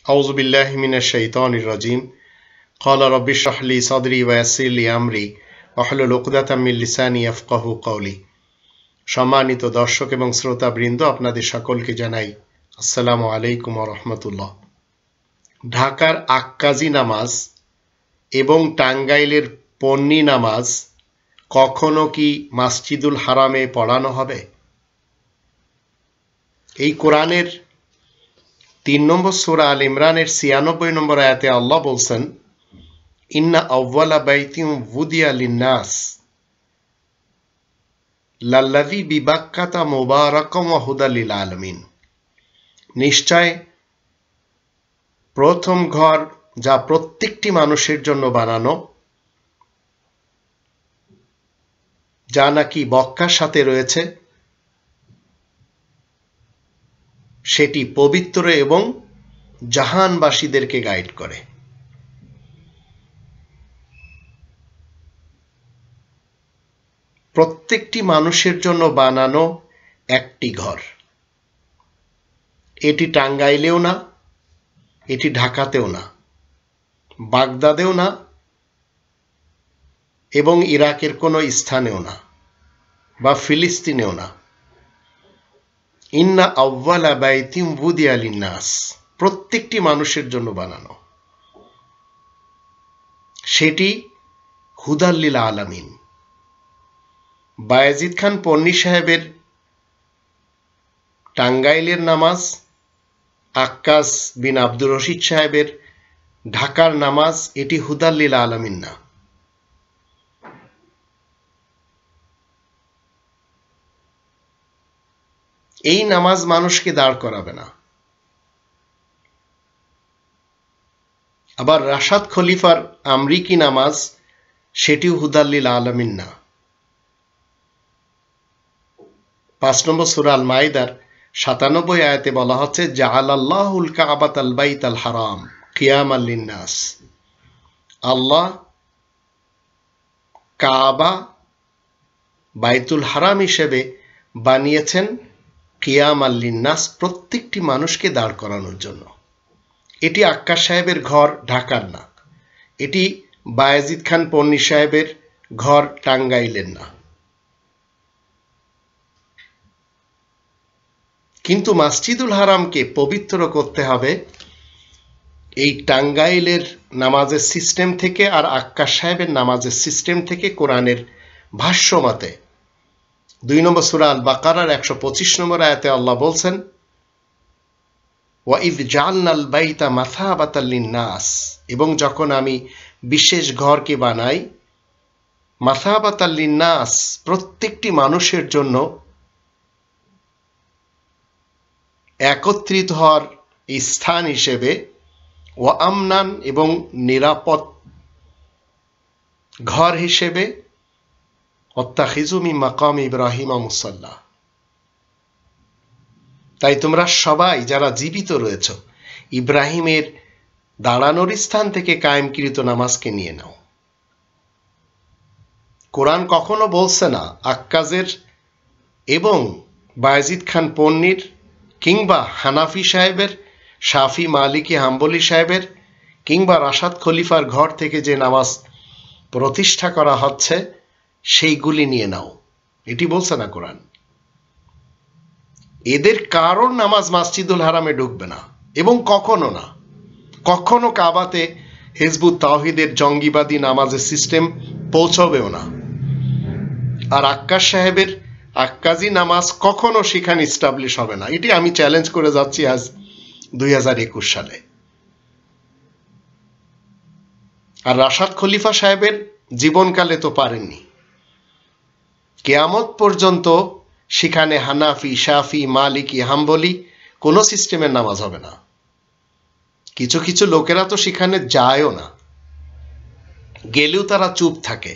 أعوذ بالله من الشيطان الرجيم قال رب اشرح لي صدري ويسر لي أمري واحلل عقدة من لساني يفقهوا قولي। সম্মানিত দর্শক এবং শ্রোতাবৃন্দ, আপনাদের সকলকে জানাই আসসালামু আলাইকুম ওয়া রাহমাতুল্লাহ। ঢাকার আক্কাজি নামাজ এবং টাঙ্গাইলের পন্নী নামাজ কখনো কি মসজিদুল হারামে পড়ানো হবে? এই কোরআনের 3 নম্বর সূরা আল ইমরানের 96 নম্বর আয়াতে আল্লাহ বলছেন, ইন্না আউওয়ালা বাইতিন ওয়ুদিয়া লিন-নাস লাল্লাযী বিবাক্কাতা মুবারাকাম ওয়া হুদাল লিল আলামিন। নিশ্চয় প্রথম ঘর যা প্রত্যেকটি মানুষের জন্য বানানো, যা নাকি মক্কার সাথে রয়েছে, সেটি পবিত্র এবং জাহানবাসীদেরকে গাইড করে। প্রত্যেকটি মানুষের জন্য বানানো একটি ঘর। এটি টাঙ্গাইলেও না, এটি ঢাকাতেও না, বাগদাদেও না এবং ইরাকের কোনো স্থানেও না, বা ফিলিস্তিনেও না। ইন্না আউওয়ালা বাইতিন ওয়ুদিয়া লিন-নাস, প্রত্যেকটি মানুষের জন্য বানানো, সেটি হুদাল লিল আলামিন। বায়েজিদ খান পন্নী সাহেবের টাঙ্গাইলের নামাজ, আক্কাস বিন আব্দুর রশিদ সাহেবের ঢাকার নামাজ, এটি হুদাল লিল আলামিন না। এই নামাজ মানুষকে দাঁড় করাবে না। আবার রাশাদ খলিফার আমরিকি নামাজ, সেটিও হুদাল লিল আলামিন না। 5 নম্বর সূরা আল মাইদার 97 আয়াতে বলা হচ্ছে, জাআলাল্লাহুল কাবাতাল বাইতাল হারাম কিয়ামাল লিন-নাস। আল্লাহ কাবা বাইতুল হারাম হিসেবে বানিয়েছেন কিয়ামাল লিন-নাস, প্রত্যেকটি মানুষকে দাঁড় করানোর জন্য। এটি আক্কাস সাহেবের ঘর, ঢাকার না। এটি বায়েজিদ খান পন্নী সাহেবের ঘর, টাঙ্গাইলের না। কিন্তু মসজিদুল হারামকে পবিত্র করতে হবে এই টাঙ্গাইলের নামাজের সিস্টেম থেকে আর আক্কাস সাহেবের নামাজের সিস্টেম থেকে। কোরআনের ভাষ্য মতে 2 নম্বর সূরা আল বাকারার 125 নম্বর আয়াতে আল্লাহ বলছেন, ওয়া ইয জাআলনাল বাইতা মাসাবাতাল লিন-নাস, এবং যখন আমি বিশেষ ঘরকে বানাই মাসাবাতাল লিন-নাস, প্রত্যেকটি মানুষের জন্য একত্রিত হওয়ার স্থান হিসেবে, ওয়া আমনান, এবং নিরাপদ ঘর হিসেবে, ওয়াত্তাখিযু মিন মাকাম ইব্রাহিম মুসাল্লা। তাই তোমরা সবাই যারা জীবিত রয়েছ, ইব্রাহিমের দাঁড়ানোর স্থান থেকে কায়েমকৃত নামাজকে নিয়ে নাও। কোরআন কখনো বলছে না আক্কাজের এবং বায়েজিদ খান পন্নীর কিংবা হানাফি সাহেবের, শাফি, মালিকি, হাম্বলি সাহেবের কিংবা রাশাদ খলিফার ঘর থেকে যে নামাজ প্রতিষ্ঠা করা হচ্ছে সেইগুলি নিয়ে নাও, এটি বলছে না কোরআন। এদের কারোর নামাজ মসজিদুল হারামে ঢুকবে না, এবং কখনো না, কখনো কাবাতে হিজবুত তাওহীদের জঙ্গিবাদী নামাজের সিস্টেম পৌঁছবেও না। আর আক্কাস সাহেবের আক্কাজি নামাজ কখনো সেখানে ইস্টাবলিশ হবে না। এটি আমি চ্যালেঞ্জ করে যাচ্ছি আজ 2021 সালে। আর রাশাদ খলিফা সাহেবের জীবনকালে তো পারেননি। কিয়ামত পর্যন্ত সেখানে হানাফি, শাফি, মালিকি, হাম্বলি কোনো সিস্টেমের নামাজ হবে না। কিছু কিছু লোকেরা তো সেখানে যায়ও না, গেলেও তারা চুপ থাকে।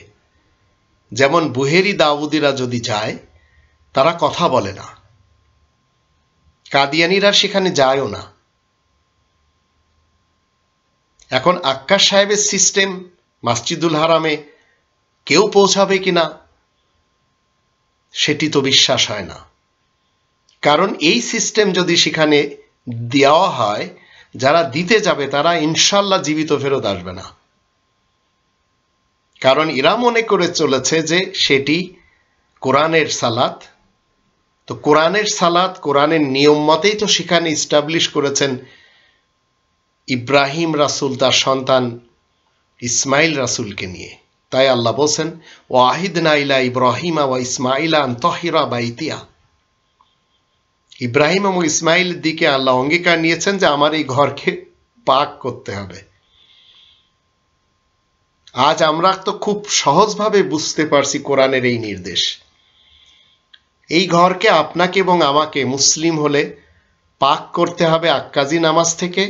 যেমন বুহেরি দাউদিরা যদি যায়, তারা কথা বলে না। কাদিয়ানিরা সেখানে যায়ও না। এখন আক্কাস সাহেবের সিস্টেম মসজিদুল হারামে কেউ পৌঁছাবে কিনা সেটি তো বিশ্বাস হয় না। কারণ এই সিস্টেম যদি সেখানে দেওয়া হয়, যারা দিতে যাবে তারা ইনশাল্লাহ জীবিত ফেরত আসবে না, কারণ এরা মনে করে চলেছে যে সেটি কোরআনের সালাত। তো কোরআনের সালাত কোরআনের নিয়ম মতেই তো সেখানে ইস্টাবলিশ করেছেন ইব্রাহিম রাসূল তার সন্তান ইসমাইল রাসূলকে নিয়ে। তাই আল্লাহ বলছেন, ওয়াহিদনা ইলা ইব্রাহিমা ওয়া ইসমাইলা আন তাহিরা বাইতিয়া। ইব্রাহিম এবং ইসমাইলের দিকে আল্লাহ অঙ্গীকার নিয়েছেন যে আমার এই ঘরকে পাক করতে হবে। আজ আমরা তো খুব সহজভাবে বুঝতে পারছি কোরআনের এই নির্দেশ। এই ঘরকে আপনাকে এবং আমাকে মুসলিম হলে পাক করতে হবে আক্কাজি নামাজ থেকে,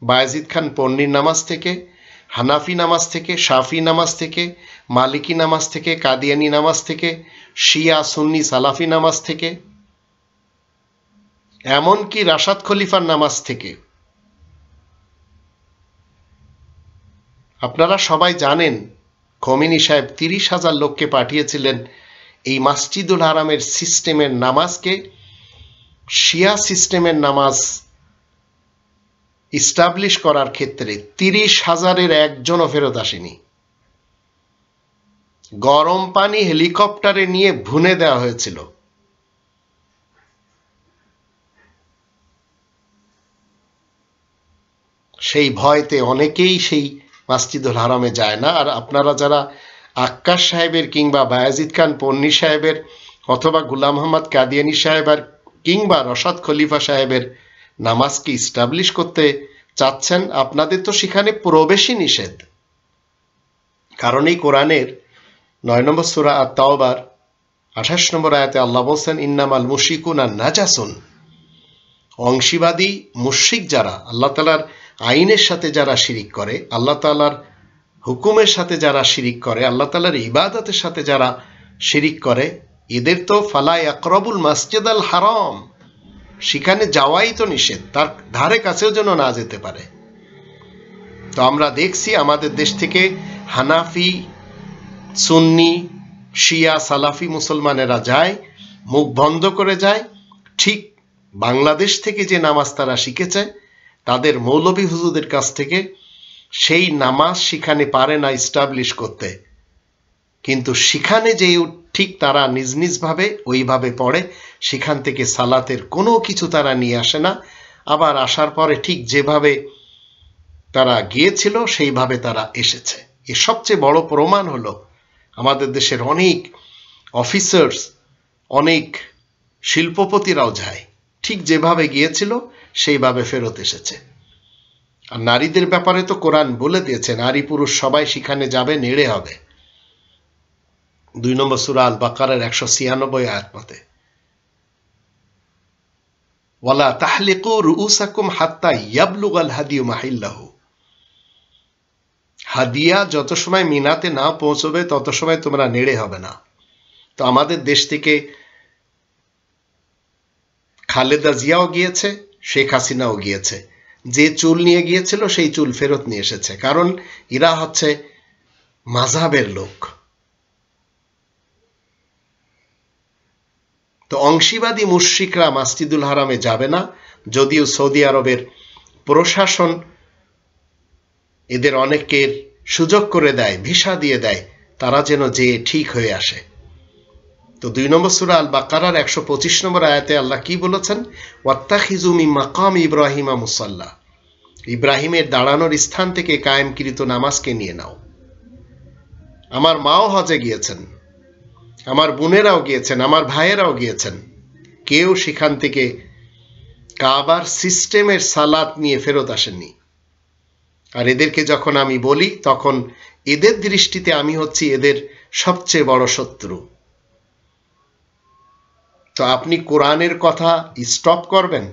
বায়েজিদ খান পন্নির নামাজ থেকে, হানাফি নামাজ থেকে, শাফি নামাজ থেকে, মালিকি নামাজ থেকে, কাদিয়ানি নামাজ থেকে, শিয়া সুন্নি সালাফি নামাজ থেকে, এমনকি রাশাদ খলিফার নামাজ থেকে। আপনারা সবাই জানেন খোমেনি সাহেব 30,000 লোককে পাঠিয়েছিলেন এই মসজিদুল হারামের সিস্টেমের নামাজকে শিয়া সিস্টেমের নামাজ ইস্টাবলিশ করার ক্ষেত্রে। 30,000-এর একজনও ফেরত আসেনি। গরম পানি হেলিকপ্টারে নিয়ে ভুনে দেওয়া হয়েছিল। সেই ভয়তে অনেকেই সেই মসজিদুল হারামে যায় না। আর আপনারা যারা আক্কাস সাহেবের কিংবা বায়েজিদ খান পন্নী সাহেবের অথবা গুলাম মোহাম্মদ কাদিয়ানি সাহেবের কিংবা রশাদ খলিফা সাহেবের নামাজকে ইস্টাবলিশ করতে চাচ্ছেন, আপনাদের তো সেখানে প্রবেশই নিষেধ। কারণ এই কোরআনের 9 নম্বর সূরা আত-তাওবার 28 নম্বর আয়াতে আল্লাহ বলছেন, ইন্নামাল মুশরিকুনা নাজাসুন। অংশীবাদী মুশরিক যারা, আল্লাহ তাআলার আইনের সাথে যারা শিরিক করে, আল্লাহ তাআলার হুকুমের সাথে যারা শিরিক করে, আল্লাহ তাআলার ইবাদতের সাথে যারা শিরিক করে, এদের তো ফালা ইয়াকরাবুল মাসজিদাল হারাম, সেখানে যাওয়াই তো নিষেধ, তার ধারে কাছেও যেন না যেতে পারে। তো আমরা দেখছি আমাদের দেশ থেকে হানাফি, সুন্নি, শিয়া, সালাফি মুসলমানেরা যায়, মুখ বন্ধ করে যায়। ঠিক বাংলাদেশ থেকে যে নামাজ তারা শিখেছে তাদের মৌলভী হুজুরদের কাছ থেকে, সেই নামাজ সেখানে পারে না ইস্টাবলিশ করতে। কিন্তু সেখানে যে ঠিক তারা নিজ নিজ ভাবে ওইভাবে পড়ে, সেখান থেকে সালাতের কোনো কিছু তারা নিয়ে আসে না। আবার আসার পরে ঠিক যেভাবে তারা গিয়েছিল সেইভাবে তারা এসেছে। এর সবচেয়ে বড় প্রমাণ হলো আমাদের দেশের অনেক অফিসার্স, অনেক শিল্পপতিরাও যায়, ঠিক যেভাবে গিয়েছিল সেইভাবে ফেরত এসেছে। আর নারীদের ব্যাপারে তো কোরআন বলে দিয়েছে, নারী পুরুষ সবাই সেখানে যাবে, নেড়ে হবে। 2 নম্বর সূরা আল বাকারার 196 আয়াত মতে, ওয়ালা তাহলিকু রুউসাকুম হাত্তা ইয়াবলুগাল হাদিয়ু মাহিল্লাহু। হাদিয়া যত সময় মিনাতে না পৌঁছবে তত সময় তোমরা নেড়ে হবে না। তো আমাদের দেশ থেকে খালেদা জিয়াও গিয়েছে, শেখ হাসিনাও গিয়েছে। যে চুল নিয়ে গিয়েছিল সেই চুল ফেরত নিয়ে এসেছে, কারণ এরা হচ্ছে মাযহাবের লোক। তো অংশীবাদী মুশরিকরা মসজিদুল হারামে যাবে না, যদিও সৌদি আরবের প্রশাসন এদের অনেকের সুযোগ করে দেয়, ভিসা দিয়ে দেয়, তারা যেন যেয়ে ঠিক হয়ে আসে। তো 2 নম্বর সূরা আল বাকারার 125 নম্বর আয়াতে আল্লাহ কি বলেছেন, ওয়াত্তাখিযু মিন মাকাম ইব্রাহিমা মুসাল্লা। ইব্রাহিমের দাঁড়ানোর স্থান থেকে কায়েমকৃত নামাজকে নিয়ে নাও। আমার মাও হজে গিয়েছেন, আমার বোনেরাও গিয়েছেন, আমার ভাইয়েরাও গিয়েছেন, কেউ সেখান থেকে কাবার সিস্টেমের সালাত নিয়ে ফেরত আসেননি। আর এদেরকে যখন আমি বলি তখন এদের দৃষ্টিতে আমি হচ্ছি এদের সবচেয়ে বড় শত্রু। তো আপনি কোরআনের কথা স্টপ করবেন?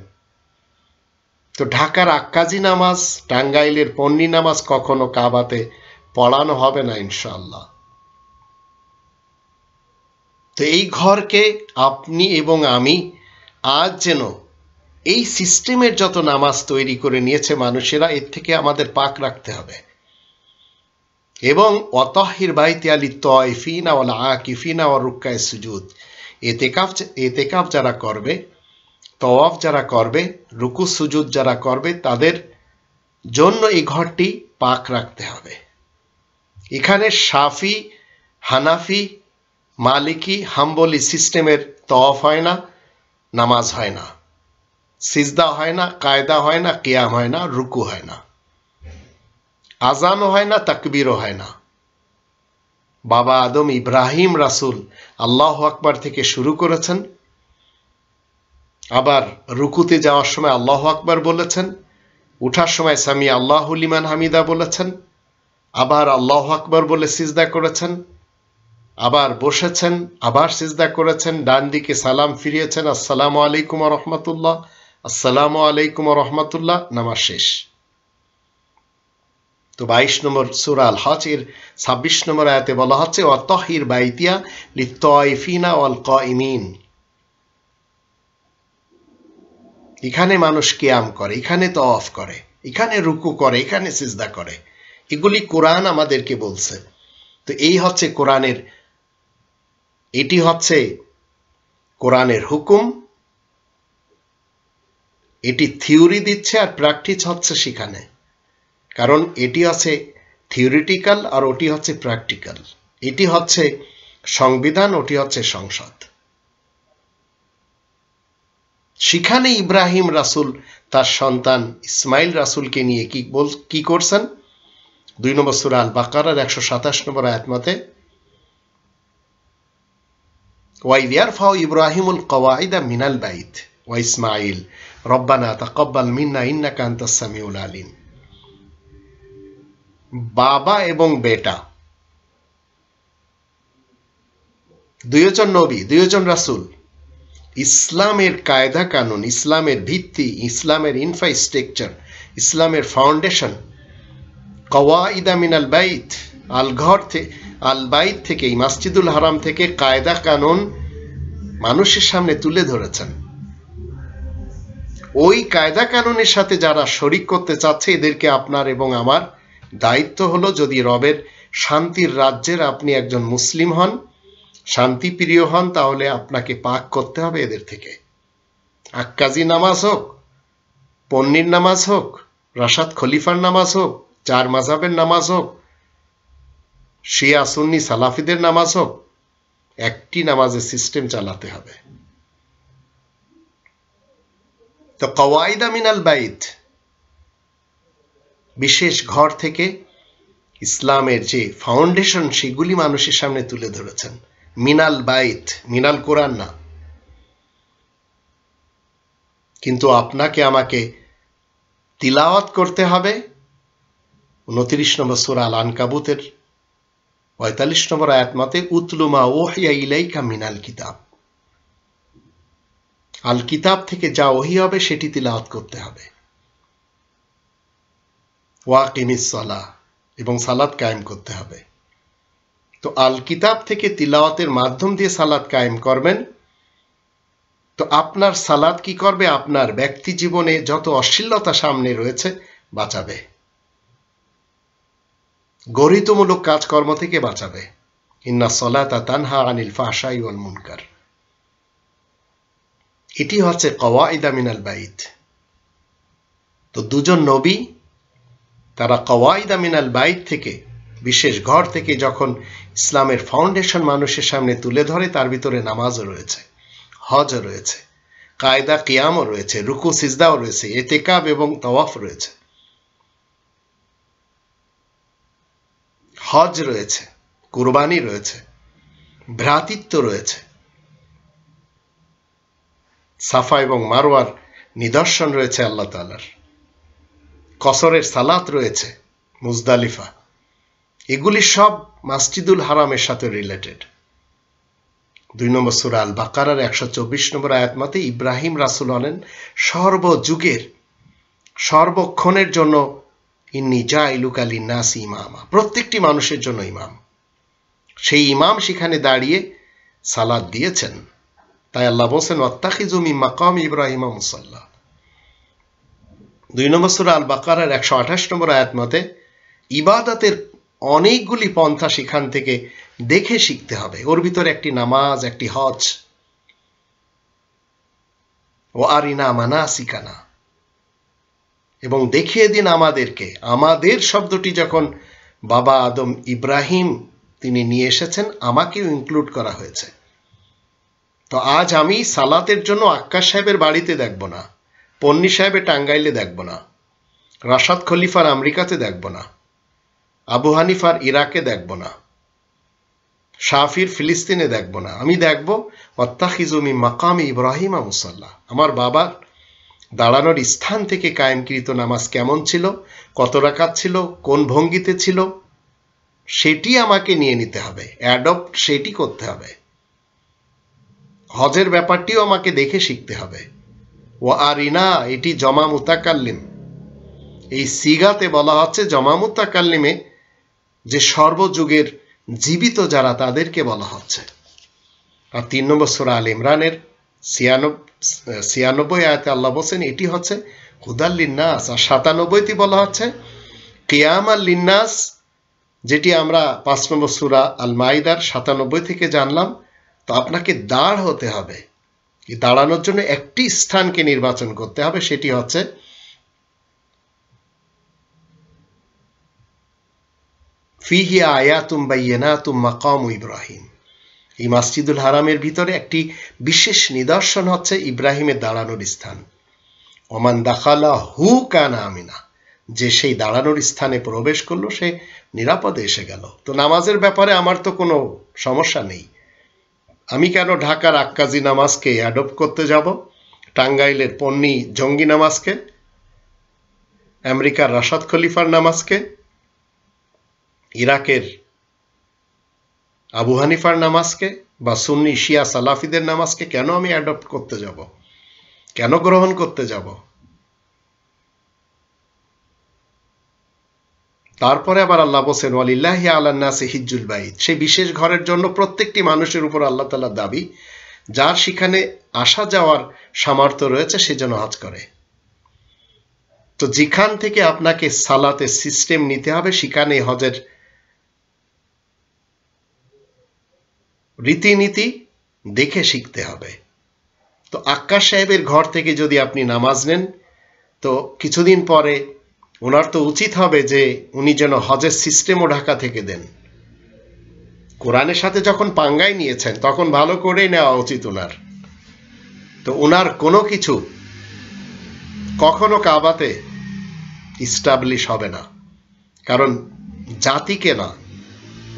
তো ঢাকার আক্কাজি নামাজ, টাঙ্গাইলের পন্নী নামাজ কখনো কাবাতে পড়ানো হবে না ইনশাআল্লাহ। তো এই ঘরকে আপনি এবং আমি আজ যেন এই সিস্টেমের যত নামাজ তৈরি করে নিয়েছে মানুষেরা, এর থেকে আমাদের পাক রাখতে হবে। এবং ওয়াতাহির বাইতি লিত তাইফিনা ওয়াল আকিফিনা ওয়া রুক্কায়ে সুজুদ, ইতিকাফ যারা করবে, তওয়াফ যারা করবে, রুকু সুজুদ যারা করবে, তাদের জন্য এই ঘরটি পাক রাখতে হবে। এখানে শাফি, হানাফি, মালিকি, হাম্বলি সিস্টেমের তওয়াফ হয় না, নামাজ হয় না, সিজদা হয় না, কায়দা হয় না, কিয়াম হয় না, রুকু হয় না, আজানও হয় না, তাকবীরও হয় না। বাবা আদম ইব্রাহিম রাসূল আল্লাহু আকবার থেকে শুরু করেছেন, আবার রুকুতে যাওয়ার সময় আল্লাহু আকবার বলেছেন, উঠার সময় সামি আল্লাহু লিমান হামিদা বলেছেন, আবার আল্লাহু আকবার বলে সিজদা করেছেন, আবার বসেছেন, আবার সিজদা করেছেন, ডান দিকে সালাম ফিরিয়েছেন, আসসালামু আলাইকুম ওয়া রাহমাতুল্লাহ, আসসালামু আলাইকুম ওয়া রাহমাতুল্লাহ, নামাজ শেষ। তো 22 নম্বর সূরা আল হজ এর 26 নম্বর আয়াতে বলা হচ্ছে ওয়া তাহির বাইতিয়া লিত-তাইফিনা ওয়াল কাইমিন। এখানে মানুষ কিয়াম করে, এখানে তওয়াফ করে, এখানে রুকু করে, এখানে সিজদা করে। এগুলি কোরআন আমাদেরকে বলছে। তো এটি হচ্ছে কোরআনের হুকুম। এটি থিওরি দিচ্ছে আর প্র্যাকটিস হচ্ছে সেখানে, কারণ এটি আছে থিওরিটিক্যাল আর ওটি হচ্ছে প্র্যাকটিক্যাল। এটি হচ্ছে সংবিধান, ওটি হচ্ছে সংসদ। সেখানে ইব্রাহিম রাসূল তার সন্তান ইসমাইল রাসূলকে নিয়ে কি করছেন? 2 নম্বর সূরা আল বাকারার 127 নম্বর আয়াত মতে ওয়াইদ ইয়ারফাউ ইব্রাহিমুল কওয়াইদা মিনাল বাইত ওয়া ইসমাইল রব্বানা তাকাব্বাল মিন্না ইন্নাকা আনতাস সামিউল আলিম। বাবা এবং বেটা, দুইজন নবী, দুইজন রাসূল ইসলামের কায়দা কানুন, ইসলামের ভিত্তি, ইসলামের ইনফ্রাস্ট্রাকচার, ইসলামের ফাউন্ডেশন কওয়াইদা মিনাল বাইত, আল বাইত থেকে, মসজিদুল হারাম থেকে কায়দা কানুন মানুষের সামনে তুলে ধরেছেন। ওই কায়দা কানুনের সাথে যারা শরিক করতে চাচ্ছে, এদেরকে আপনার এবং আমার দায়িত্ব হলো, যদি রবের শান্তির রাজ্যের আপনি একজন মুসলিম হন, শান্তিপ্রিয় হন, তাহলে আপনাকে পাক করতে হবে এদের থেকে। আক্কাজি নামাজ হোক, পন্নির নামাজ হোক, রাশাদ খলিফার নামাজ হোক, 4 মাযহাবের নামাজ হোক, শিয়া সুন্নি সালাফিদের নামাজ হোক, একটি নামাজের সিস্টেম চালাতে হবে। তো কওয়াইদা মিনাল বাইত, বিশেষ ঘর থেকে ইসলামের যে ফাউন্ডেশন সেগুলি মানুষের সামনে তুলে ধরেছেন। মিনাল বাইত, মিনাল কোরআন না। কিন্তু আপনাকে আমাকে তিলাওয়াত করতে হবে 29 নম্বর সূরা আল আনকাবুতের 45 নম্বর আয়াত মতে উতলু মা ওহিয়া ইলাইকা মিনাল কিতাব। আল কিতাব থেকে যা ওহী হবে সেটি তিলাওয়াত করতে হবে। ওয়াকিমিস সালাহ, এবং সালাত কায়েম করতে হবে। তো আল কিতাব থেকে তিলাওয়াতের মাধ্যম দিয়ে সালাত কায়েম করবেন। তো আপনার সালাত কি করবে? আপনার ব্যক্তি জীবনে যত অশ্লীলতা সামনে রয়েছে বাঁচাবে, গরিতমূলক কাজকর্ম থেকে বাঁচাবে। ইন্না সলাতা তানহা আনিল ফাহশাই ওয়াল মুনকার। এটি হচ্ছে কওয়াইদা মিনাল বাইত। তো দুজন নবী তারা কওয়াইদা মিনাল বাইত থেকে, বিশেষ ঘর থেকে যখন ইসলামের ফাউন্ডেশন মানুষের সামনে তুলে ধরে, তার ভিতরে নামাজও রয়েছে, হজও রয়েছে, কায়দা কিয়ামও রয়েছে, রুকু সিজদাও রয়েছে, ইতিকাব এবং তাওয়াফ রয়েছে, হজ রয়েছে, কুরবানি রয়েছে, ভ্রাতৃত্ব রয়েছে, সাফা এবং মারওয়ার নিদর্শন রয়েছে আল্লাহ তাআলার, কসরের সালাত রয়েছে, মুজদালিফা। এগুলি সব মসজিদুল হারামের সাথে রিলেটেড। 2 নম্বর সূরা আল বাকারার 124 নম্বর আয়াত মতে ইব্রাহিম রাসূল হলেন সর্বযুগের, সর্বক্ষণের জন্য ইন্নী জাইলুকা লিন্নাসি ইমামা, প্রত্যেকটি মানুষের জন্য ইমাম। সেই ইমাম সেখানে দাঁড়িয়ে সালাত দিয়েছেন। তাই আল্লাহ বলেন ওয়াত্তাখিযু মিন মাকাম ইব্রাহিম মুসাল্লা। 2 নম্বর সূরা আল বাকারার 128 নম্বর আয়াত মতে ইবাদতের অনেকগুলি পন্থা সেখান থেকে দেখে শিখতে হবে। ওর ভিতরে একটি নামাজ, একটি হজ। ও আরিনা মানাসিকানা, এবং দেখিয়ে দিন আমাদেরকে। আমাদের শব্দটি যখন বাবা আদম ইব্রাহিম তিনি নিয়ে এসেছেন, আমাকেও ইনক্লুড করা হয়েছে। তো আজ আমি সালাতের জন্য আক্কাস সাহেবের বাড়িতে দেখব না, পন্নী সাহেবের টাঙ্গাইলে দেখব না, রাশাদ খলিফার আমেরিকাতে দেখব না, আবু হানিফার ইরাকে দেখব না, শাফির ফিলিস্তিনে দেখব না। আমি দেখব ওয়াত্তাখিযু মিন মাকামি ইব্রাহিম মুসাল্লা। আমার বাবার দাঁড়ানোর স্থান থেকে কায়েমকৃত নামাজ কেমন ছিল, কত রাকাত ছিল, কোন ভঙ্গিতে ছিল, সেটি আমাকে নিয়ে নিতে হবে, অ্যাডপ্ট সেটি করতে হবে। হজের ব্যাপারটিও আমাকে দেখে শিখতে হবে। ও আরিনা, এটি জমা মুতাকাল্লিম, এই সিগাতে বলা হচ্ছে জমা মুতাকাল্লিমে যে সর্বযুগের জীবিত যারা, তাদেরকে বলা হচ্ছে। আর 3 নম্বর সূরা আল ইমরানের 96 আয়াতে আল্লাহ বলছেন এটি হচ্ছে হুদাল লিন্নাস। আর 97তে বলা হচ্ছে কিয়ামাল লিন্নাস, যেটি আমরা 5 নম্বর সূরা আল মাইদার 97 থেকে জানলাম। তো আপনাকে দাঁড় হতে হবে, এই দাঁড়ানোর জন্য একটি স্থানকে নির্বাচন করতে হবে, সেটি হচ্ছে ফিহি আয়াতুম বাইয়িনাতুম মাকামু ইব্রাহিম। এই মসজিদুল হারামের ভিতরে একটি বিশেষ নিদর্শন হচ্ছে ইব্রাহিমের দাঁড়ানোর স্থান। ওমান দাখালা হু কানা আমিনা, যে সেই দাঁড়ানোর স্থানে প্রবেশ করলো সে নিরাপদে এসে গেল। তো নামাজের ব্যাপারে আমার তো কোনো সমস্যা নেই। আমি কেন ঢাকার আক্কাজি নামাজকে অ্যাডপ্ট করতে যাব, টাঙ্গাইলের পন্নী জঙ্গি নামাজকে, আমেরিকার রাশাদ খলিফার নামাজকে, ইরাকের আবু হানিফার নামাজকে বা সুন্নি শিয়া সালাফিদের নামাজকে কেন আমি অ্যাডপ্ট করতে যাব, কেন গ্রহণ করতে যাব? তারপরে আবার আল্লাহ বলেন ওয়ালিল্লাহি আলান নাসি হিজ্জুল বাইত, সেই বিশেষ ঘরের জন্য প্রত্যেকটি মানুষের উপর আল্লাহ তাআলার দাবি, যার সেখানে আসা যাওয়ার সামর্থ্য রয়েছে সে যেন হজ করে। তো যেখান থেকে আপনাকে সালাতের সিস্টেম নিতে হবে, সেখানে হজের রীতিনীতি দেখে শিখতে হবে। তো আক্কাস সাহেবের ঘর থেকে যদি আপনি নামাজ নেন, তো কিছুদিন পরে ওনার তো উচিত হবে যে উনি যেন হজের সিস্টেমও ঢাকা থেকে দেন। কোরআনের সাথে যখন পাঙ্গাই নিয়েছেন তখন ভালো করেই নেওয়া উচিত ওনার। তো ওনার কোনো কিছু কখনো কাবাতে ইস্টাবলিশ হবে না, কারণ জাতিকে না,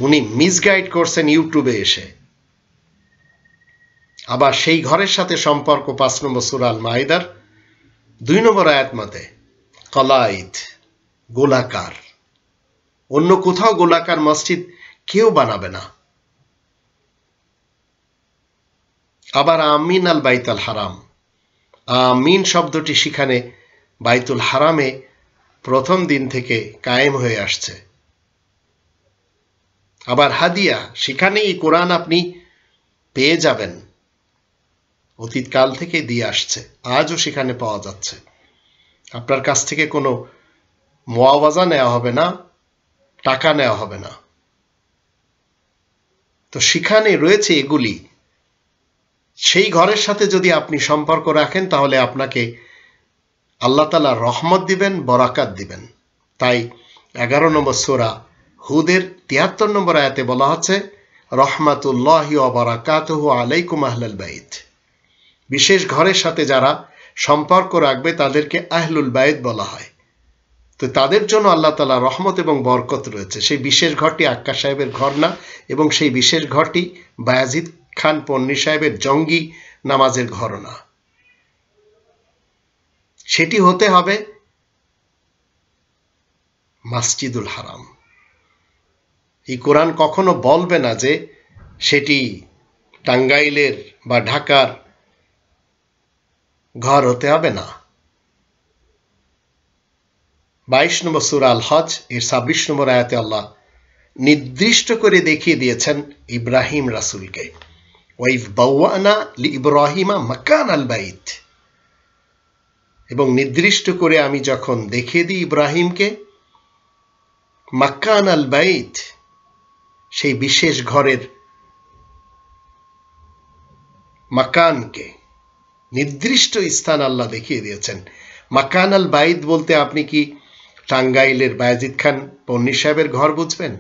উনি মিসগাইড করছেন ইউটিউবে এসে। আবার সেই ঘরের সাথে সম্পর্ক 5 নম্বর সূরা আল মাইদার 2 নম্বর আয়াত মতে কলাইদ, গোলাকার। অন্য কোথাও গোলাকার মসজিদ কেউ বানাবে না। আবার আমিন আল বাইতুল হারাম, আমিন শব্দটি সেখানে বাইতুল হারামে প্রথম দিন থেকে কায়েম হয়ে আসছে। আবার হাদিয়া, সেখানে এই কোরআন আপনি পেয়ে যাবেন, অতীতকাল থেকে দিয়ে আসছে, আজও সেখানে পাওয়া যাচ্ছে। আপনার কাছ থেকে কোনো মুআওয়াজা নেওয়া হবে না, টাকা নেওয়া হবে না। তো সেখানে রয়েছে এগুলি। সেই ঘরের সাথে যদি আপনি সম্পর্ক রাখেন, তাহলে আপনাকে আল্লাহ তাআলা রহমত দিবেন, বরাকাত দিবেন। তাই 11 নম্বর সূরা হুদের 73 নম্বর আয়াতে বলা হচ্ছে রহমাতুল্লাহি ওয়া বারাকাতুহু আলাইকুম আহলাল বাইত। বিশেষ ঘরের সাথে যারা সম্পর্ক রাখবে তাদেরকে আহলুল বাইত বলা হয়। তো তাদের জন্য আল্লাহ তাআলা রহমত এবং বরকত রয়েছে। সেই বিশেষ ঘরটি আক্কাস সাহেবের ঘর না, এবং সেই বিশেষ ঘরটি বায়াজিদ খান পন্নী সাহেবের জঙ্গি নামাজের ঘর না। সেটি হতে হবে মসজিদুল হারাম। এই কোরআন কখনো বলবে না যে সেটি টাঙ্গাইলের বা ঢাকার ঘর হতে হবে না। 22 নম্বর সূরা আল হজ এর 26 নম্বর আয়াতে আল্লাহ নির্দিষ্ট করে দেখিয়ে দিয়েছেন ইব্রাহিম রাসূলকে, ওয়াইফ বাওয়ানা লি ইব্রাহিমা মাকান আল বাইত, এবং নির্দিষ্ট করে আমি যখন দেখিয়ে দিই ইব্রাহিমকে মাকান আল বাইত, সেই বিশেষ ঘরের মাকানকে, নির্দিষ্ট স্থান আল্লাহ দেখিয়ে দিয়েছেন। মাকান আল বাইত বলতে আপনি কি টাঙ্গাইলের বায়েজিদ খান পন্নী সাহেবের ঘর বুঝবেন,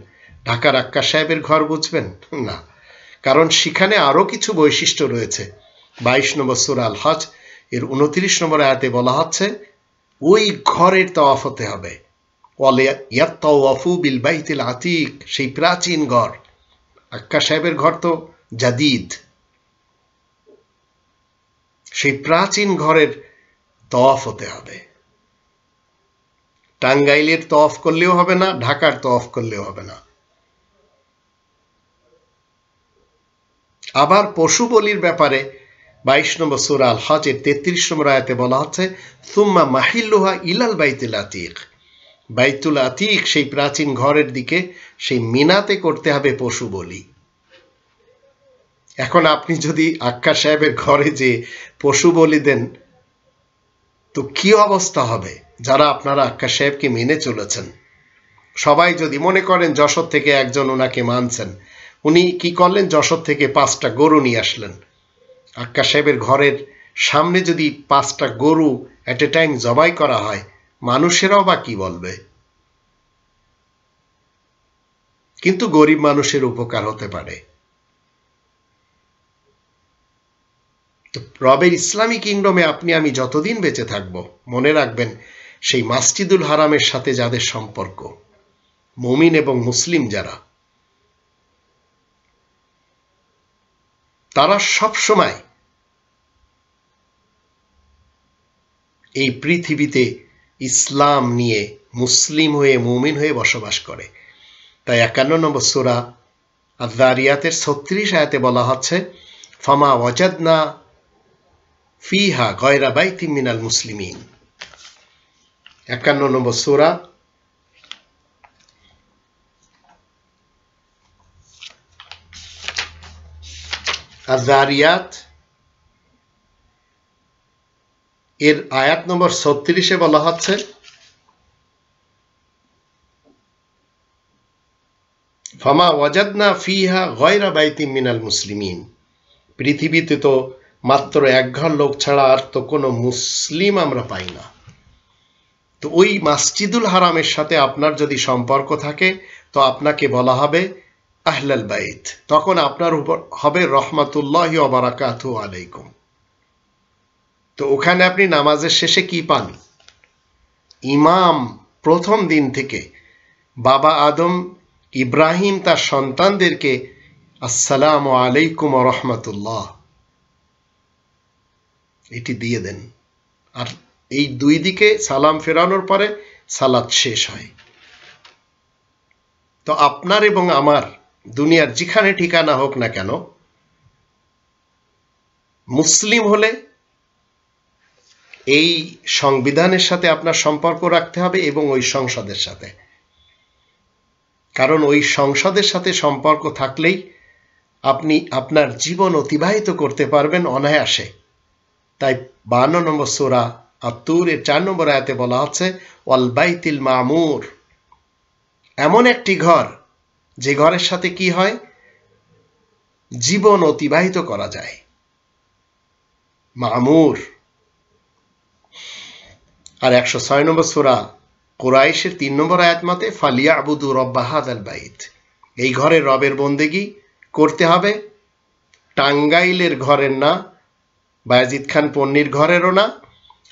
ঢাকার আক্কাস সাহেবের ঘর বুঝবেন? না, কারণ সেখানে আরো কিছু বৈশিষ্ট্য রয়েছে। 22 নম্বর সূরা আল হজ এর 29 নম্বর আয়াতে বলা হচ্ছে ওই ঘরের তাওয়াফ হতে হবে। ওয়ালিয়াত্তাওয়াফু বিল বাইতিল আতিক, সেই প্রাচীন ঘর। আক্কাস সাহেবের ঘর তো জাদিদ, সেই প্রাচীন ঘরের তাওয়াফ হতে হবে। টাঙ্গাইলের তাওয়াফ করলেও হবে না, ঢাকার তাওয়াফ করলেও হবে না। আবার পশু বলির ব্যাপারে 22 নম্বর সূরা আল হজ এর 33 নম্বর আয়াতে বলা হচ্ছে সুম্মা মাহিল্লুহা ইলাল বাইতুল আতিক, বাইতুল আতিক সেই প্রাচীন ঘরের দিকে, সেই মিনাতে করতে হবে পশু বলি। এখন আপনি যদি আক্কাস সাহেবের ঘরে যে পশু বলি দেন, তো কি অবস্থা হবে? যারা আপনারা আক্কাস সাহেবকে মেনে চলেছেন, সবাই যদি মনে করেন যশোর থেকে একজন ওনাকে মানছেন, উনি কি করলেন, যশোর থেকে 5টা গরু নিয়ে আসলেন, আক্কাস সাহেবের ঘরের সামনে যদি 5টা গরু এট এ টাইম জবাই করা হয়, মানুষেরাও বা কি বলবে? কিন্তু গরিব মানুষের উপকার হতে পারে। রবের ইসলামী কিংডমে আপনি আমি যতদিন বেঁচে থাকব, মনে রাখবেন সেই মসজিদুল হারামের সাথে যাদের সম্পর্ক, মুমিন এবং মুসলিম যারা, তারা সব সময় এই পৃথিবীতে ইসলাম নিয়ে মুসলিম হয়ে মুমিন হয়ে বসবাস করে। তাই 51 নম্বর সূরা আয-যারিয়াতের 36 আয়াতে বলা হচ্ছে ফামা ওয়াজাদনা ফিহা গায়রা বাইতিন মিনাল মুসলিমিন। 51 নম্বর সূরা আয-যারিয়াত এর আয়াত নম্বর 36-এ বলা হচ্ছে ফামা ওয়াজাদনা ফিহা গায়রা বাইতিন মিনাল মুসলিমিন, পৃথিবীতে তো মাত্র এক ঘর লোক ছাড়া আর তো কোনো মুসলিম আমরা পাই না। তো ওই মসজিদুল হারামের সাথে আপনার যদি সম্পর্ক থাকে, তো আপনাকে বলা হবে আহলাল বাইত, তখন আপনার উপর হবে রহমাতুল্লাহি ওয়া বারাকাতুহু আলাইকুম। তো ওখানে আপনি নামাজের শেষে কি পান? ইমাম প্রথম দিন থেকে বাবা আদম ইব্রাহিম তার সন্তানদেরকে আসসালামু আলাইকুম ওয়া রাহমাতুল্লাহ এটি দিয়ে দেন, আর এই দুই দিকে সালাম ফেরানোর পরে সালাত শেষ হয়। তো আপনার এবং আমার দুনিয়ার যেখানে ঠিকানা হোক না কেন, মুসলিম হলে এই সংবিধানের সাথে আপনার সম্পর্ক রাখতে হবে এবং ওই সংসদের সাথে, কারণ ওই সংসদের সাথে সম্পর্ক থাকলেই আপনি আপনার জীবন অতিবাহিত করতে পারবেন অনায়াসে। তাই 52 নম্বর সূরা আত-তুর এর 4 নম্বর আয়াতে বলা হচ্ছে ওয়াল বাইতিল মামুর, এমন একটি ঘর যে ঘরের সাথে কি হয়, জীবন অতিবাহিত করা যায়, মামুর। আর 106 নম্বর সূরা কুরাইশের 3 নম্বর আয়াত মতে ফালিয়াবুদু রব্বা হাযাল বাইত, এই ঘরের রবের বন্দেগী করতে হবে, টাঙ্গাইলের ঘরের না, বায়েজিদ খান পন্নীর ঘরেরও না,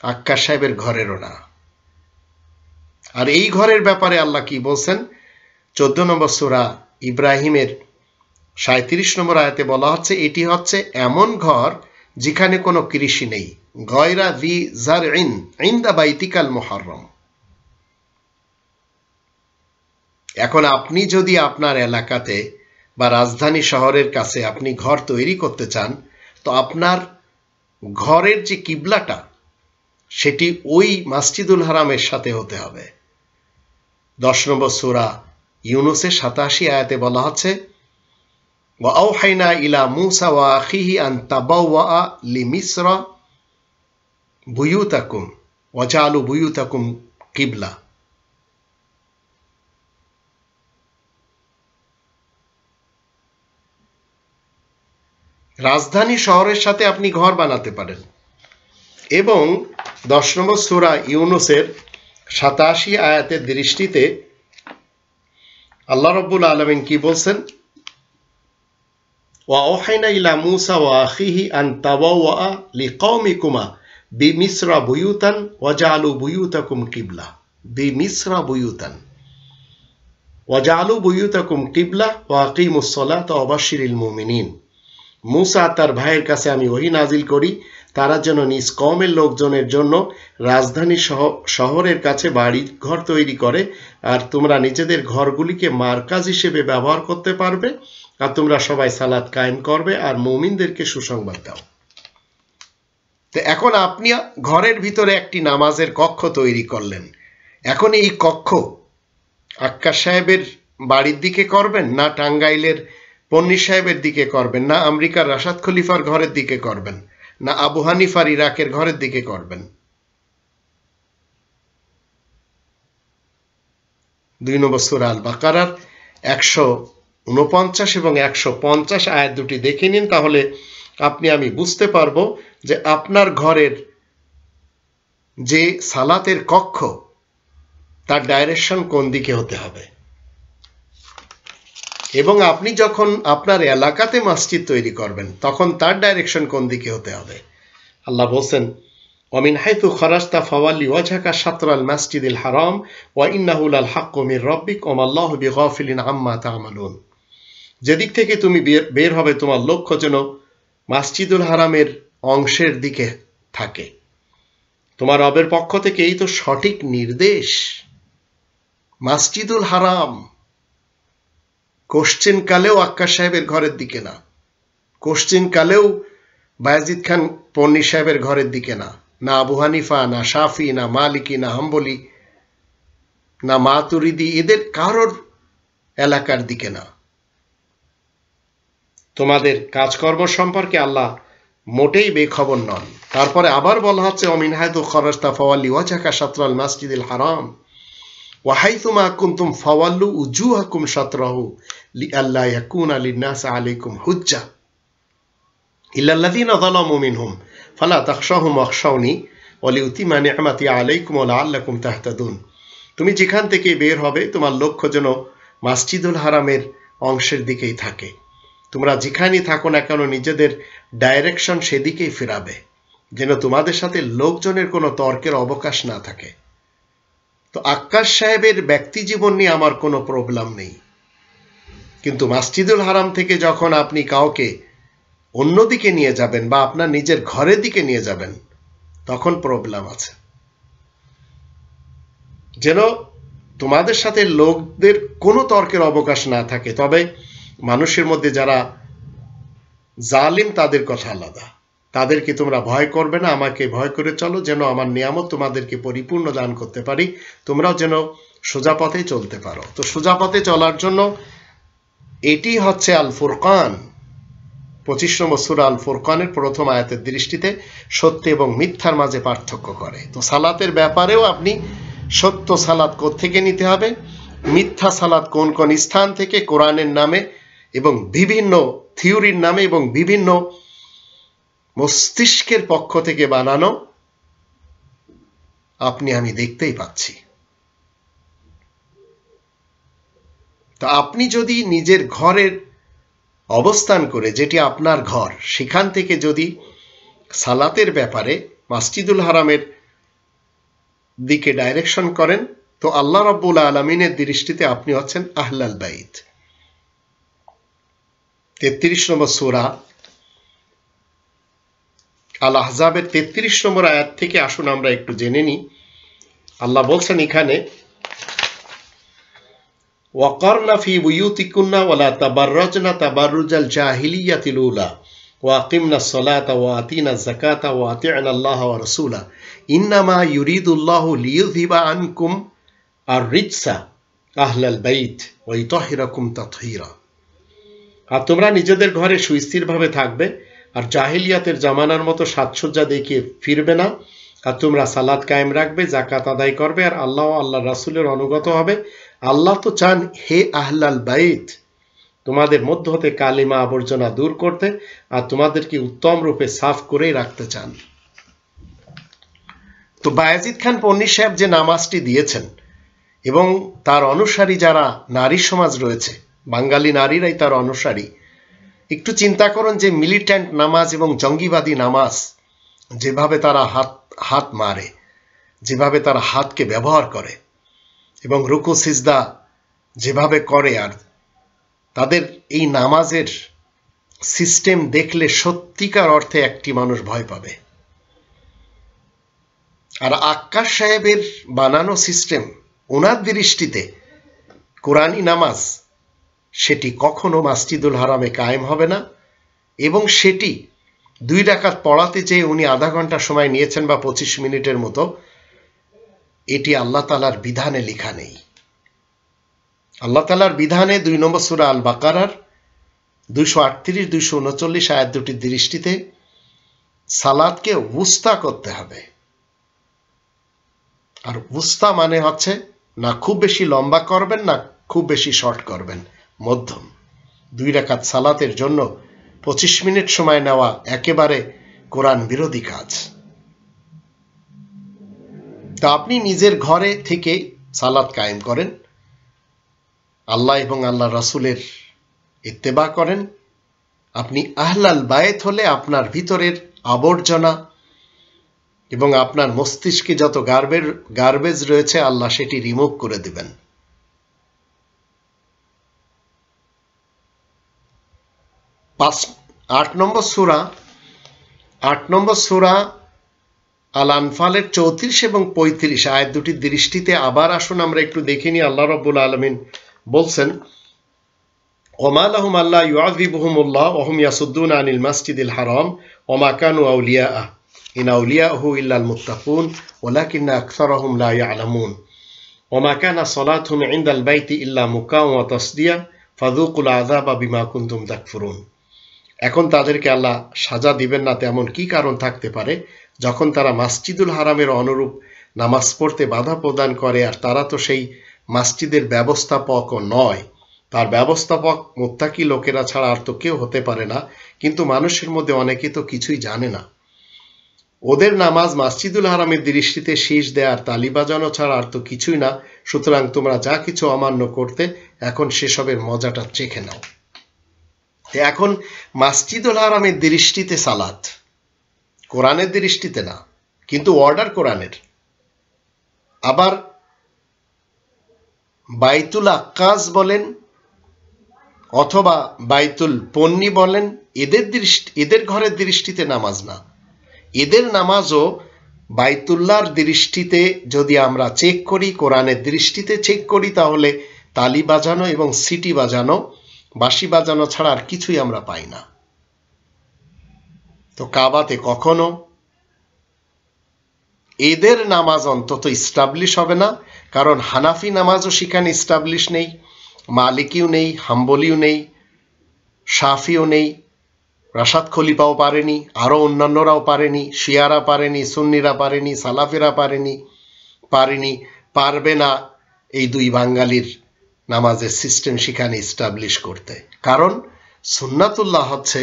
আক্কাস সাহেবের ঘরেরও না। আর এই ঘরের ব্যাপারে আল্লাহ কি বলছেন? 14 নম্বর সূরা ইব্রাহিমের 37 নম্বর আয়াতে বলা হচ্ছে এটি হচ্ছে এমন ঘর যেখানে কোনো কৃষি নেই, গায়রা যি যারইন ইনদা বাইতিকাল মুহাররম। এখন আপনি যদি আপনার এলাকাতে বা রাজধানী শহরের কাছে আপনি ঘর তৈরি করতে চান, তো আপনার ঘরের যে কিবলাটা সেটি ওই মসজিদুল হারামের সাথে হতে হবে। 10 নম্বর সূরা ইউনূসের 87 আয়াতে বলা হচ্ছে ওয়া আওহাইনা ইলা মূসা ওয়া আখিহি আন তাবাওয়া লিমিসরা বুয়ুতাকুম ওয়াজআলু বুয়ুতাকুম কিবলা। রাজধানী শহরের সাথে আপনি ঘর বানাতে পারেন, এবং 10 নম্বর সূরা ইউনূসের 87 আয়াতের দৃষ্টিতে আল্লাহ রাব্বুল আলামিন কি বলছেন? وأوحينا إلى موسى وأخيه أن تبوأ لقومكما بمصر بيوتا وجعلوا بيوتكم قبلة بمصر بيوتا وجعلوا بيوتكم قبلة وأقيموا الصلاة وبشر المؤمنين মুসা তার ভাইয়ের কাছে আমি ওহী নাজিল করি তারা যেন নিজ কওমের লোকজনের জন্য রাজধানী শহরের কাছে বাড়ি ঘর তৈরি করে আর তোমরা নিজেদের ঘরগুলিকে মার্কাজ হিসেবে ব্যবহার করতে পারবে আর তোমরা সবাই সালাত কায়েম করবে আর মুমিনদেরকে সুসংবাদ দাও। তো এখন আপনি ঘরের ভিতরে একটি নামাজের কক্ষ তৈরি করলেন, এখন এই কক্ষ আক্কাস সাহেবের বাড়ির দিকে করবেন না টাঙ্গাইলের পন্নী সাহেবের দিকে করবেন না আমেরিকার রাশাদ খলিফার ঘরের দিকে করবেন না আবু হানিফার ইরাকের ঘরের দিকে করবেন? 2 নম্বর সূরা আল বাকারার 149 এবং 150 আয়াত দুটি দেখে নিন, তাহলে আমি বুঝতে পারবো যে আপনার ঘরের যে সালাতের কক্ষ তার ডাইরেকশন কোন দিকে হতে হবে এবং আপনি যখন আপনার এলাকাতে মসজিদ তৈরি করবেন তখন তার ডাইরেকশন কোন দিকে হতে হবে। আল্লাহ বলেন ওয়ামিন হাইতু খারাজতা ফাওয়াল্লি ওয়াজহাকা শাতরাল মাসজিদিল হারাম ওয়া ইন্নাহু লাল হাক্কু মির রাব্বিক ওয়া মাল্লাহু বিগাফিলিন আম্মা তা'মালুন। যেদিক থেকে তুমি বের হবে তোমার লক্ষ্য যেন মসজিদুল হারামের অংশের দিকে থাকে, তোমার রবের পক্ষ থেকে এই তো সঠিক নির্দেশ। মসজিদুল হারাম কোশ্চেন কালেও আক্কাস সাহেবের ঘরের দিকে না, কোশ্চেন কালেও বায়াজিদ খান পন্নী সাহেবের ঘরের দিকে না, না আবু হানিফা না শাফি না মালিকি না হাম্বলি না মাতুরিদি এদের কারোর এলাকার দিকে না। তোমাদের কাজকর্ম সম্পর্কে আল্লাহ মোটেই বেখবর নন। তারপরে আবার বলা হচ্ছে ওমিন হাইতু খারাজতা ফাওয়াল্লি ওয়াজহাকা শাতরাল মাসজিদিল হারাম ওয়া হাইথুমা কুনতুম ফাওয়াল্লু উজুহাকুম শাতরাহু লিআল্লা ইয়াকুনা লিন-নাসি আলাইকুম হুজ্জা ইল্লাল্লাযীনা যালামু মিনহুম ফালা তাখশাহুম ওয়াখশাউনি ওয়া লিউতিমা নি'মাতি আলাইকুম ওয়া লাআল্লাকুম তাহতাদুন। তুমি যেখান থেকে বের হবে তোমার লক্ষ্য যেন মসজিদুল হারামের অংশের দিকেই থাকে, তোমরা যেখানেই থাকো না কেন নিজেদের ডাইরেকশন সেদিকেই ফেরাবে যেন তোমাদের সাথে লোকজনের কোনো তর্কের অবকাশ না থাকে। তো আক্কাস সাহেবের ব্যক্তি জীবন নিয়ে আমার কোনো প্রবলেম নেই, কিন্তু মসজিদুল হারাম থেকে যখন আপনি কাউকে অন্যদিকে নিয়ে যাবেন বা আপনার নিজের ঘরের দিকে নিয়ে যাবেন তখন প্রবলেম আছে। যেন তোমাদের সাথে লোকদের কোনো তর্কের অবকাশ না থাকে। তবে মানুষের মধ্যে যারা জালিম তাদের কথা আলাদা, তাদেরকে তোমরা ভয় করবে না, আমাকে ভয় করে চলো যেন আমার নিয়ামত তোমাদেরকে পরিপূর্ণ দান করতে পারি, তোমরাও যেন সোজা পথে চলতে পারো। তো সোজা পথে চলার জন্য এটি হচ্ছে আল ফুরকান, 25 নম্বর সূরা আল ফুরকানের প্রথম আয়াতের দৃষ্টিতে সত্য এবং মিথ্যার মাঝে পার্থক্য করে। তো সালাতের ব্যাপারেও আপনি সত্য সালাত কোত্থেকে নিতে হবে, মিথ্যা সালাত কোন কোন স্থান থেকে কোরআনের নামে এবং বিভিন্ন থিওরির নামে এবং বিভিন্ন মস্তিষ্কের পক্ষ থেকে বানানো আমি দেখতেই পাচ্ছি। তো আপনি যদি নিজের ঘরের অবস্থান করে যেটি আপনার ঘর সেখান থেকে যদি সালাতের ব্যাপারে মসজিদুল হারামের দিকে ডাইরেকশন করেন তো আল্লাহ রাব্বুল আলামিনের দৃষ্টিতে আপনি হচ্ছেন আহলাল বাইত। 33 নম্বর সূরা আল আহজাবের 33 নম্বর আয়াত থেকে আসুন আমরা একটু জেনে নিই। আল্লাহ বলছেন এখানে ওয়াকারনা ফি বুয়ুতিকুন্না ওয়ালা তাবাররাজনা তাবাররুজাল জাহিলিয়াতিল উলা ওয়াকিমনাস সালাতা ওয়া আতিনাজ যাকাতা ওয়া আতি'না আল্লাহ ওয়া রাসূলা ইন্নামা ইউরিদুল্লাহু লিইউযহিবা আনকুম আর-রিজসা আহলাল বাইত ওয়া ইতাহহিরাকুম তাতহীরা। আর তোমরা নিজেদের ঘরে সুস্থিরভাবে থাকবে আর জাহিলিয়াতের জামানার মতো সাজসজ্জা দেখিয়ে ফিরবে না, আর তোমরা সালাত কায়েম রাখবে, যাকাত আদায় করবে আর আল্লাহ ও আল্লাহর রাসূলের অনুগত হবে। আল্লাহ তো চান হে আহলাল বাইত তোমাদের মধ্য হতে কালিমা আবর্জনা দূর করতে আর তোমাদেরকে উত্তম রূপে সাফ করেই রাখতে চান। তো বায়েজিদ খান পন্নী সাহেব যে নামাজটি দিয়েছেন এবং তার অনুসারী যারা নারী সমাজ রয়েছে, বাঙালি নারীরাই তার অনুসারী, একটু চিন্তা করুন যে মিলিট্যান্ট নামাজ এবং জঙ্গিবাদী নামাজ যেভাবে তারা হাত মারে, যেভাবে তারা হাতকে ব্যবহার করে এবং রুকু সিজদা যেভাবে করে, আর তাদের এই নামাজের সিস্টেম দেখলে সত্যিকার অর্থে একটি মানুষ ভয় পাবে। আর আক্কাস সাহেবের বানানো সিস্টেম, ওনার দৃষ্টিতে কোরআনী নামাজ সেটি কখনো মসজিদুল হারামে কায়েম হবে না, এবং সেটি 2 রাকাত পড়াতে চেয়ে উনি আধা ঘন্টা সময় নিয়েছেন বা 25 মিনিটের মতো, এটি আল্লাহ তাআলার বিধানে লেখা নেই। আল্লাহ তাআলার বিধানে 2 নম্বর সূরা আল বাকারার 238-239 আয়াত দুটির দৃষ্টিতে সালাতকে ওস্তা করতে হবে। আর ওস্তা মানে হচ্ছে না খুব বেশি লম্বা করবেন না খুব বেশি শর্ট করবেন, মধ্যম। 2 রাকাত সালাতের জন্য 25 মিনিট সময় নেওয়া একেবারে কোরআন বিরোধী কাজ। তা আপনি নিজের ঘরে থেকে সালাত কায়েম করেন, আল্লাহ এবং আল্লাহ রাসূলের ইত্তেবা করেন। আপনি আহলাল বায়েত হলে আপনার ভিতরের আবর্জনা এবং আপনার মস্তিষ্কে যত গার্বেজ রয়েছে আল্লাহ সেটি রিমুভ করে দিবেন। 8 নম্বর সূরা আল আনফালের 34 এবং 35 আয়াত দুটির দৃষ্টিতে আবার আসুন আমরা একটু দেখে নিই। আল্লাহ রাব্বুল আলামিন বলছেন, ওমা লাহুম আল্লা ইউআযিবুহুমুল্লাহ ওয়া হুম ইয়াসুদ্দুনা আনিল মাসজিদিল হারাম ওয়া মা কানু আউলিয়াআ ইন আউলিয়াউহু ইল্লাল মুত্তাকুন ওয়ালাকিন্না আকসারাহুম লা ইয়ালামুন ওয়া মা কানা সালাতুহুম ইনদাল বাইতি ইল্লা মুকাউ ওয়া তাসদিয়া ফাযুকুল আযাবা বিমা কুনতুম তাকফুরুন। এখন তাদেরকে আল্লাহ সাজা দিবেন না তেমন কি কারণ থাকতে পারে যখন তারা মসজিদুল হারামের অনুরূপ নামাজ পড়তে বাধা প্রদান করে, আর তারা তো সেই মসজিদের ব্যবস্থাপকও নয়, তার ব্যবস্থাপক মুত্তাকি লোকেরা ছাড়া আর তো কেউ হতে পারে না। কিন্তু মানুষের মধ্যে অনেকে তো কিছুই জানে না। ওদের নামাজ মসজিদুল হারামের দৃষ্টিতে শীষ দেয়ার তালি বাজানো ছাড়া আর তো কিছুই না। সুতরাং তোমরা যা কিছু অমান্য করতে এখন সেসবের মজাটা চেখে নাও। এখন মসজিদুল হারামের দৃষ্টিতে সালাত, কোরআনের দৃষ্টিতে না, কিন্তু অর্ডার কোরআনের। আবার বাইতুল আক্কাস বলেন অথবা বাইতুল পন্নী বলেন, এদের ঘরের দৃষ্টিতে নামাজ না। এদের নামাজও বাইতুল্লাহর দৃষ্টিতে যদি আমরা চেক করি, কোরআনের দৃষ্টিতে চেক করি, তাহলে তালি বাজানো এবং সিটি বাজানো, বাঁশি বাজানো ছাড়া আর কিছুই আমরা পাই না। তো কাবাতে কখনো এদের নামাজ অন্তত ইস্টাবলিশ হবে না, কারণ হানাফি নামাজও সেখানে ইস্টাবলিশ নেই, মালিকিও নেই, হাম্বলিও নেই, শাফিও নেই, রাশাদ খলিফাও পারেনি, আরও অন্যান্যরাও পারেনি, শিয়ারা পারেনি, সুন্নিরা পারেনি, সালাফিরা পারবে না এই 2 বাঙালির নামাজের সিস্টেম সেখানে ইস্টাবলিশ করতে। কারণ সুন্নাতুল্লাহ হচ্ছে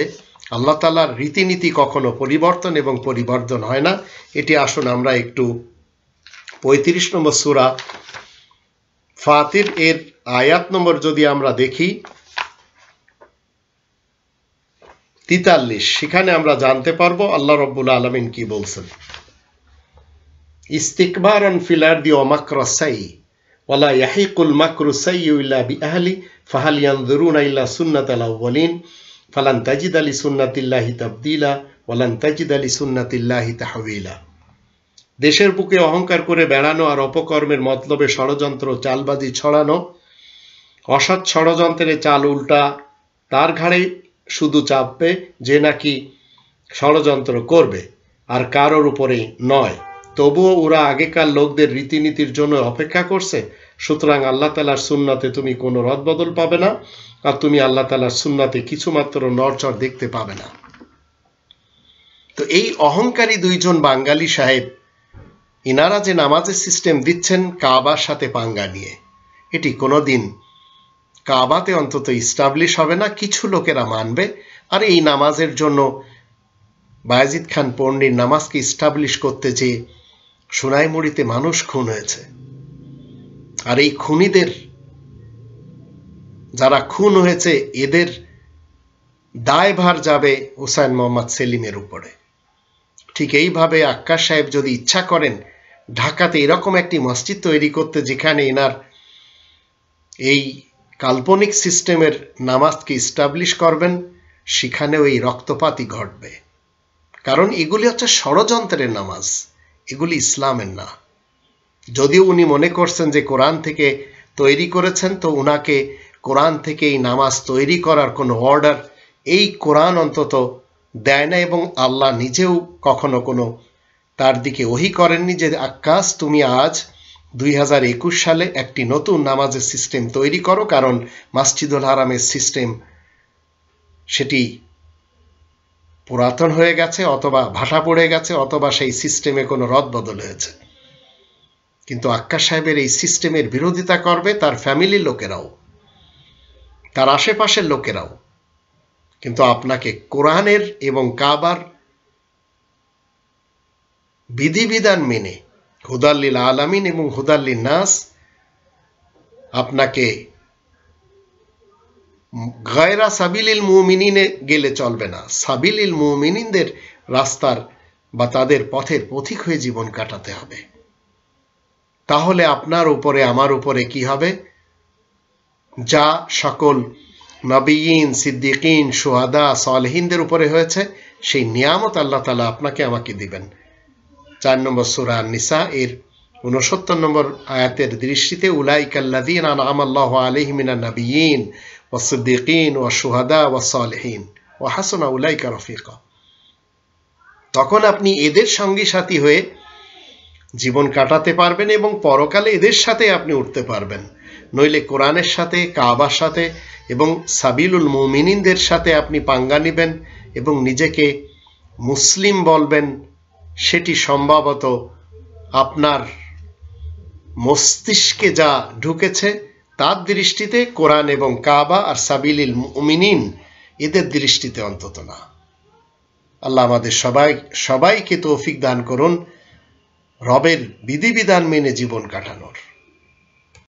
আল্লাহ তাআলার রীতিনীতি, কখনো পরিবর্তন এবং পরিবর্তন হয় না। এটি আসুন আমরা একটু 35 নম্বর সূরা ফাতির এর আয়াত নম্বর যদি আমরা দেখি 43, সেখানে আমরা জানতে পারবো আল্লাহ রাব্বুল আলামিন কি বলছেন। ইস্তিকবারান ফিল আরদি ওয়া মাকরাস সাইয়্যি ওয়ালা ইয়াহিকুল মাকরু সাইয়্যু ইল্লা বিআহলি ফাহাল ইয়ানজুরুনা ইল্লা সুন্নাতাল আউওয়ালিন ফালান তাজিদা লিসুন্নাতিল্লাহি তাবদীলা ওয়ালান তাজিদা লিসুন্নাতিল্লাহি তাহওয়িলা। দেশের বুকে অহংকার করে বেড়ানো আর অপকর্মের মতলবে ষড়যন্ত্র চালবাজি ছড়ানো, অসৎ ষড়যন্ত্রের চাল উল্টা তার ঘাড়ে শুধু চাপবে যে নাকি ষড়যন্ত্র করবে, আর কারোর উপরে নয়। তবুও ওরা আগেকার লোকদের রীতিনীতির জন্য অপেক্ষা করছে। সুতরাং আল্লাহ তাআলার সুন্নাতে তুমি কোনো রদবদল পাবে না, আর তুমি আল্লাহ তাআলার সুন্নাতে কিছুমাত্র নড়চড় দেখতে পাবে না। তো এই অহংকারী 2 বাঙালি সাহেব, ইনারা যে নামাজের সিস্টেম দিচ্ছেন কাবার সাথে পাঙ্গা নিয়ে, এটি কোনোদিন কাবাতে অন্তত ইস্টাবলিশ হবে না। কিছু লোকেরা মানবে, আর এই নামাজের জন্য বায়েজিদ খান পন্নীর নামাজকে ইস্টাবলিশ করতে যে সোনাইমুড়িতে মানুষ খুন হয়েছে, আর এই খুনিদের, যারা খুন হয়েছে, এদের দায়ভার যাবে হুসাইন মোহাম্মদ সেলিমের উপরে। ঠিক এইভাবে আক্কাস সাহেব যদি ইচ্ছা করেন ঢাকাতে এরকম একটি মসজিদ তৈরি করতে, যেখানে এনার এই কাল্পনিক সিস্টেমের নামাজকে ইস্টাবলিশ করবেন, সেখানেও এই রক্তপাতই ঘটবে। কারণ এগুলি হচ্ছে ষড়যন্ত্রের নামাজ, এগুলি ইসলামের না। যদিও উনি মনে করছেন যে কোরআন থেকে তৈরি করেছেন, তো উনাকে কোরআন থেকে এই নামাজ তৈরি করার কোনো অর্ডার এই কোরআন অন্তত দেয় না, এবং আল্লাহ নিজেও কখনো কোনো তার দিকে ওহী করেননি যে আক্কাস তুমি আজ 2021 সালে একটি নতুন নামাজের সিস্টেম তৈরি করো, কারণ মসজিদুল হারামের সিস্টেম সেটি পুরাতন হয়ে গেছে, অথবা ভাটা পড়ে গেছে, অথবা সেই সিস্টেমে কোনো রদবদল হয়েছে। কিন্তু আক্কাস সাহেবের এই সিস্টেমের বিরোধিতা করবে তার ফ্যামিলির লোকেরাও, তার আশেপাশের লোকেরাও। কিন্তু আপনাকে কোরআনের এবং কাবার বিধিবিধান মেনে, হুদাল্লিল আলামিন এবং হুদাল্লিল নাস, আপনাকে গায়রা সাবিলিল মুমিনিনে গেলে চলবে না। সাবিলিল মুমিনিনদের রাস্তার বা তাদের পথের পথিক হয়ে জীবন কাটাতে হবে। তাহলে আপনার উপরে, আমার উপরে কি হবে? যা সকল নবিয়িন, সিদ্দিকিন, শুহাদা, সালেহিনদের উপরে হয়েছে, সেই নিয়ামত আল্লাহ তাআলা আপনাকে আমাকে দিবেন। 4 নম্বর সূরা আন-নিসা এর 69 নম্বর আয়াতের দৃষ্টিতে, উলাইকাল্লাযীনা আনআমাল্লাহু আলাইহিম মিনান নাবিয়িন ওয়াস সিদ্দিকিন ওয়াশ শুহাদা ওয়াস সালেহিন ওয়া হাসুনা উলাইকা রাফিকা। তখন আপনি এদের সঙ্গী সাথী হয়ে জীবন কাটাতে পারবেন এবং পরকালে এদের সাথে আপনি উঠতে পারবেন। নইলে কোরআনের সাথে, কাবার সাথে এবং সাবিলুল মুমিনিনদের সাথে আপনি পাঙ্গা নেবেন এবং নিজেকে মুসলিম বলবেন, সেটি সম্ভবত আপনার মস্তিষ্কে যা ঢুকেছে তার দৃষ্টিতে কোরআন এবং কাবা আর সাবিলুল মুমিনিন এদের দৃষ্টিতে অন্তত না। আল্লাহ আমাদের সবাইকে তৌফিক দান করুন রবের বিধিবিধান মেনে জীবন কাটানোর।